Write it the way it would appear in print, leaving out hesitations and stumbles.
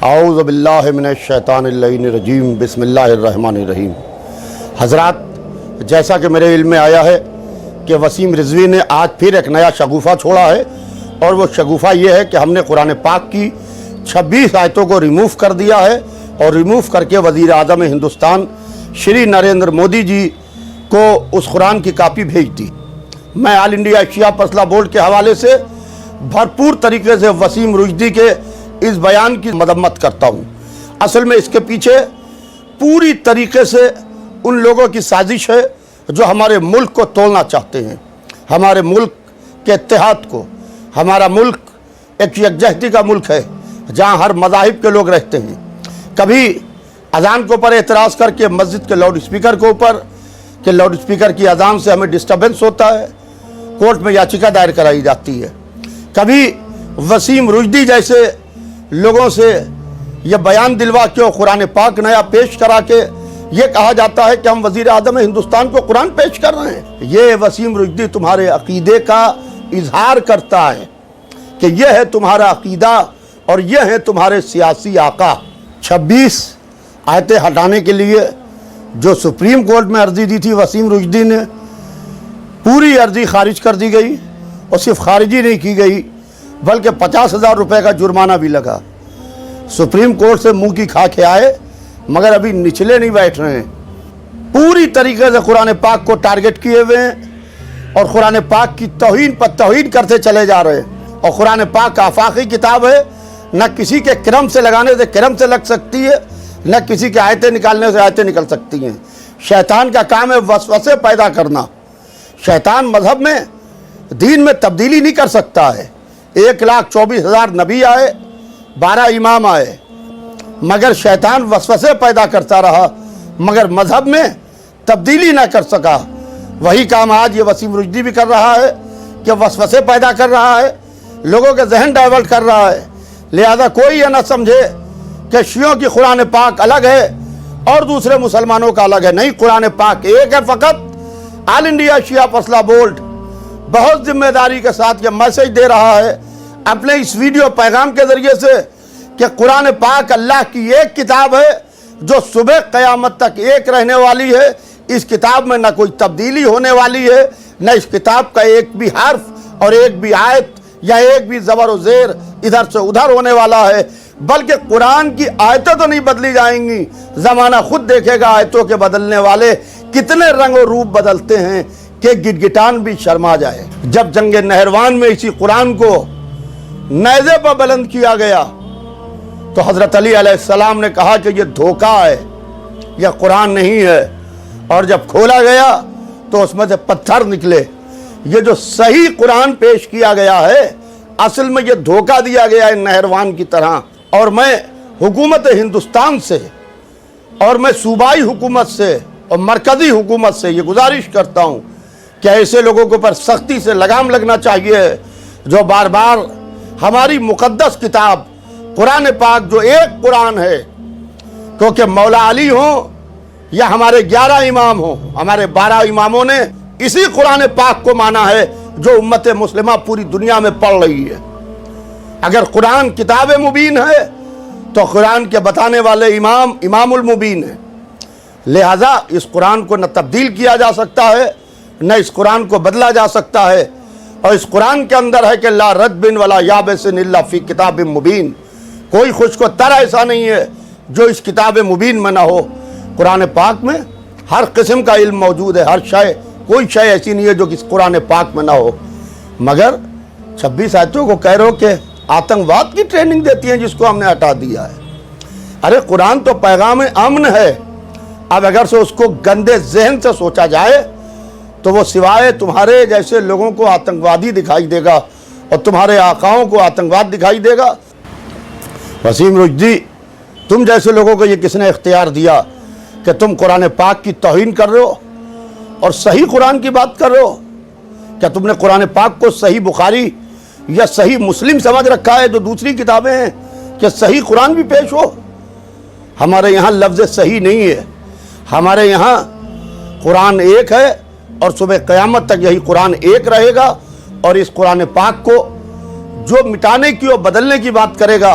اعوذ باللہ من الشیطان الرجیم بسم اللہ الرحمن الرحیم۔ حضرات، جیسا کہ میرے علم میں آیا ہے کہ وسیم رضوی نے آج پھر ایک نیا شگوفہ چھوڑا ہے، اور وہ شگوفہ یہ ہے کہ ہم نے قرآن پاک کی 26 آیتوں کو ریموو کر دیا ہے، اور ریموو کر کے وزیر اعظم ہندوستان شری نریندر مودی جی کو اس قرآن کی کاپی بھیج دی۔ میں آل انڈیا شیعہ مسلح بورڈ کے حوالے سے بھرپور طریقے سے وسیم رشدی کے اس بیان کی مذمت کرتا ہوں۔ اصل میں اس کے پیچھے پوری طریقے سے ان لوگوں کی سازش ہے جو ہمارے ملک کو توڑنا چاہتے ہیں، ہمارے ملک کے اتحاد کو۔ ہمارا ملک ایک یکجہتی کا ملک ہے جہاں ہر مذاہب کے لوگ رہتے ہیں۔ کبھی اذان کے اوپر اعتراض کر کے مسجد کے لاؤڈ اسپیکر کے اوپر کہ لاؤڈ اسپیکر کی اذان سے ہمیں ڈسٹربنس ہوتا ہے، کورٹ میں یاچکا دائر کرائی جاتی ہے۔ کبھی وسیم رشدی جیسے لوگوں سے یہ بیان دلوا کے اور قرآن پاک نیا پیش کرا کے یہ کہا جاتا ہے کہ ہم وزیر اعظم ہندوستان کو قرآن پیش کر رہے ہیں۔ یہ وسیم رشدی تمہارے عقیدے کا اظہار کرتا ہے کہ یہ ہے تمہارا عقیدہ اور یہ ہے تمہارے سیاسی آقا۔ 26 آیتیں ہٹانے کے لیے جو سپریم کورٹ میں عرضی دی تھی وسیم رشدی نے، پوری عرضی خارج کر دی گئی، اور صرف خارجی نہیں کی گئی بلکہ 50,000 روپے کا جرمانہ بھی لگا۔ سپریم کورٹ سے منہ کی کھا کے آئے مگر ابھی نچلے نہیں بیٹھ رہے ہیں، پوری طریقے سے قرآن پاک کو ٹارگٹ کیے ہوئے ہیں اور قرآن پاک کی توہین پر توہین کرتے چلے جا رہے ہیں۔ اور قرآن پاک آفاقی کتاب ہے، نہ کسی کے کرم سے لگانے سے کرم سے لگ سکتی ہے، نہ کسی کے آیتیں نکالنے سے آیتیں نکل سکتی ہیں۔ شیطان کا کام ہے وسوسے پیدا کرنا۔ شیطان مذہب میں دین میں تبدیلی نہیں کر سکتا ہے۔ 1,24,000 نبی آئے، 12 امام آئے، مگر شیطان وسوسے پیدا کرتا رہا، مگر مذہب میں تبدیلی نہ کر سکا۔ وہی کام آج یہ وسیم رشدی بھی کر رہا ہے کہ وسوسے پیدا کر رہا ہے، لوگوں کے ذہن ڈائیورٹ کر رہا ہے۔ لہذا کوئی یہ نہ سمجھے کہ شیعوں کی قرآن پاک الگ ہے اور دوسرے مسلمانوں کا الگ ہے۔ نہیں، قرآن پاک ایک ہے فقط۔ آل انڈیا شیعہ مسلح بورڈ بہت ذمہ داری کے ساتھ یہ میسج دے رہا ہے اپنے اس ویڈیو پیغام کے ذریعے سے کہ قرآن پاک اللہ کی ایک کتاب ہے جو صبح قیامت تک ایک رہنے والی ہے۔ اس کتاب میں نہ کوئی تبدیلی ہونے والی ہے، نہ اس کتاب کا ایک بھی حرف اور ایک بھی آیت یا ایک بھی زبر و زیر ادھر سے ادھر ہونے والا ہے، بلکہ قرآن کی آیتیں تو نہیں بدلی جائیں گی۔ زمانہ خود دیکھے گا آیتوں کے بدلنے والے کتنے رنگ و روپ بدلتے ہیں کہ گٹگٹان بھی شرما جائے۔ جب جنگ نہروان میں اسی قرآن کو نیزے پر بلند کیا گیا تو حضرت علی علیہ السلام نے کہا کہ یہ دھوکہ ہے، یہ قرآن نہیں ہے، اور جب کھولا گیا تو اس میں سے پتھر نکلے۔ یہ جو صحیح قرآن پیش کیا گیا ہے اصل میں یہ دھوکہ دیا گیا ہے نہروان کی طرح۔ اور میں حکومت ہندوستان سے اور میں صوبائی حکومت سے اور مرکزی حکومت سے یہ گزارش کرتا ہوں کہ ایسے لوگوں کے اوپر سختی سے لگام لگنا چاہیے جو بار بار ہماری مقدس کتاب قرآن پاک جو ایک قرآن ہے، کیونکہ مولا علی ہوں یا ہمارے 11 امام ہوں، ہمارے 12 اماموں نے اسی قرآن پاک کو مانا ہے جو امت مسلمہ پوری دنیا میں پڑھ رہی ہے۔ اگر قرآن کتاب مبین ہے تو قرآن کے بتانے والے امام المبین ہے۔ لہذا اس قرآن کو نہ تبدیل کیا جا سکتا ہے، نہ اس قرآن کو بدلا جا سکتا ہے، اور اس قرآن کے اندر ہے کہ لا رتب ولا یابس الا فی کتاب مبین۔ کوئی خشک و تر ایسا نہیں ہے جو اس کتاب مبین میں نہ ہو۔ قرآن پاک میں ہر قسم کا علم موجود ہے، ہر شے، کوئی شے ایسی نہیں ہے جو اس قرآن پاک میں نہ ہو۔ مگر 26 آیتوں کو کہہ رہے ہو کہ آتنکواد کی ٹریننگ دیتی ہیں جس کو ہم نے ہٹا دیا ہے۔ ارے قرآن تو پیغام امن ہے۔ اب اگر سے اس کو گندے ذہن سے سوچا جائے تو وہ سوائے تمہارے جیسے لوگوں کو آتنکوادی دکھائی دے گا اور تمہارے آقاؤں کو آتنکواد دکھائی دے گا۔ وسیم رشدی، تم جیسے لوگوں کو یہ کس نے اختیار دیا کہ تم قرآن پاک کی توہین کر رہے ہو اور صحیح قرآن کی بات کر رہے ہو؟ کیا تم نے قرآن پاک کو صحیح بخاری یا صحیح مسلم سمجھ رکھا ہے جو دوسری کتابیں ہیں کہ صحیح قرآن بھی پیش ہو؟ ہمارے یہاں لفظ صحیح نہیں ہے، ہمارے یہاں قرآن ایک ہے اور صبح قیامت تک یہی قرآن ایک رہے گا، اور اس قرآن پاک کو جو مٹانے کی اور بدلنے کی بات کرے گا